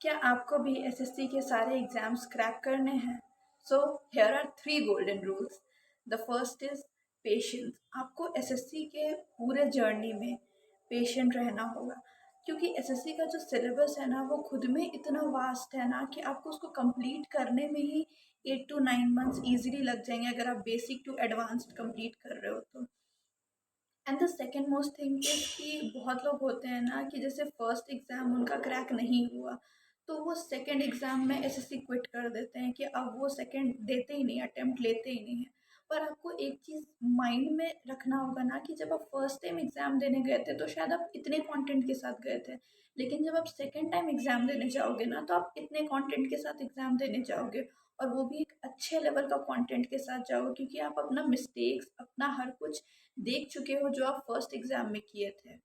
क्या आपको भी एसएससी के सारे एग्जाम्स क्रैक करने हैं? So here are 3 golden rules. The first is patience. आपको एसएससी के पूरे जर्नी में पेशेंट रहना होगा, क्योंकि एसएससी का जो सिलेबस है ना वो खुद में इतना वास्ट है ना कि आपको उसको कंप्लीट करने में ही 8 to 9 मंथ्स ईजिली लग जाएंगे अगर आप बेसिक टू एडवांस्ड कंप्लीट कर रहे हो तो। And the second most thing is कि बहुत लोग होते हैं ना कि जैसे फर्स्ट एग्ज़ाम उनका क्रैक नहीं हुआ तो वो सेकेंड एग्ज़ाम में एसएससी क्विट कर देते हैं कि अब वो सेकेंड देते ही नहीं, अटेम्प्ट लेते ही नहीं हैं। पर आपको एक चीज़ माइंड में रखना होगा ना कि जब आप फर्स्ट टाइम एग्ज़ाम देने गए थे तो शायद आप इतने कंटेंट के साथ गए थे, लेकिन जब आप सेकेंड टाइम एग्ज़ाम देने जाओगे ना तो आप इतने कंटेंट के साथ एग्ज़ाम देने जाओगे, और वो भी एक अच्छे लेवल का कंटेंट के साथ जाओगे, क्योंकि आप अपना मिस्टेक्स, अपना हर कुछ देख चुके हो जो आप फर्स्ट एग्जाम में किए थे।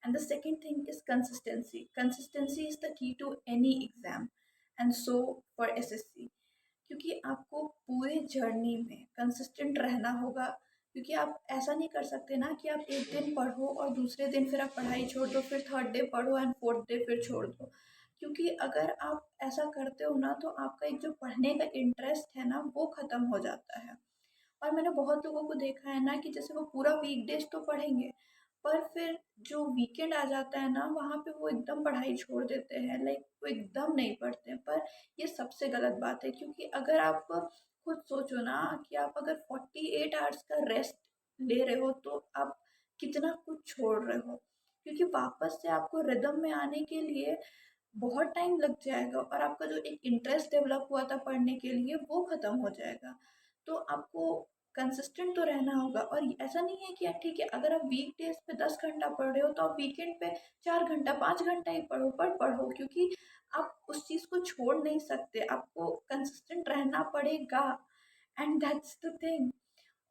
And the second thing is consistency. Consistency is the key to any exam, and so for SSC. क्योंकि आपको पूरे जर्नी में कंसिस्टेंट रहना होगा, क्योंकि आप ऐसा नहीं कर सकते ना कि आप एक दिन पढ़ो और दूसरे दिन फिर आप पढ़ाई छोड़ दो, फिर थर्ड डे पढ़ो एंड फोर्थ डे फिर छोड़ दो। क्योंकि अगर आप ऐसा करते हो ना तो आपका एक जो पढ़ने का इंटरेस्ट है ना वो ख़त्म हो जाता है। और मैंने बहुत लोगों को देखा है ना कि जैसे वो पूरा वीकडेज तो पढ़ेंगे, पर फिर जो वीकेंड आ जाता है ना वहाँ पे वो एकदम पढ़ाई छोड़ देते हैं, लाइक वो एकदम नहीं पढ़ते हैं। पर ये सबसे गलत बात है, क्योंकि अगर आप खुद सोचो ना कि आप अगर 48 आवर्स का रेस्ट ले रहे हो तो आप कितना कुछ छोड़ रहे हो, क्योंकि वापस से आपको रिदम में आने के लिए बहुत टाइम लग जाएगा और आपका जो एक इंटरेस्ट डेवलप हुआ था पढ़ने के लिए वो ख़त्म हो जाएगा। तो आपको कंसिस्टेंट तो रहना होगा, और ऐसा नहीं है कि ठीक है अगर आप वीक डेज पे 10 घंटा पढ़ रहे हो तो आप वीकेंड पे 4 घंटा 5 घंटा ही पढ़ो, पर पढ़ो, क्योंकि आप उस चीज़ को छोड़ नहीं सकते, आपको कंसिस्टेंट रहना पड़ेगा। And that's the thing.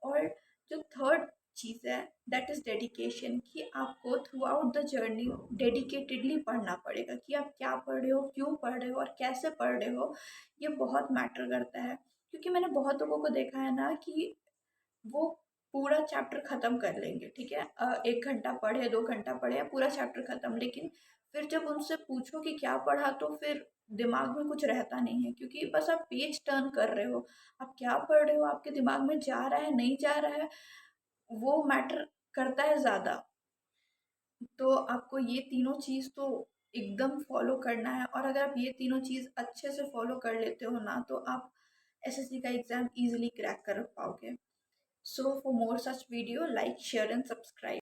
और जो थर्ड चीज़ है दैट इज़ डेडिकेशन, कि आपको through out the journey dedicatedly पढ़ना पड़ेगा कि आप क्या पढ़ रहे हो, क्यों पढ़ रहे हो और कैसे पढ़ रहे हो। ये बहुत मैटर करता है, क्योंकि मैंने बहुत लोगों को देखा है ना कि वो पूरा चैप्टर ख़त्म कर लेंगे, ठीक है, 1 घंटा पढ़े, 2 घंटा पढ़े या पूरा चैप्टर ख़त्म, लेकिन फिर जब उनसे पूछो कि क्या पढ़ा तो फिर दिमाग में कुछ रहता नहीं है, क्योंकि बस आप पेज टर्न कर रहे हो। आप क्या पढ़ रहे हो, आपके दिमाग में जा रहा है नहीं जा रहा है, वो मैटर करता है ज़्यादा। तो आपको ये तीनों चीज़ तो एकदम फॉलो करना है, और अगर आप ये तीनों चीज़ अच्छे से फॉलो कर लेते हो ना तो आप एसएससी का एग्ज़ाम इजीली क्रैक कर पाओगे। So for more such video, like, share and subscribe.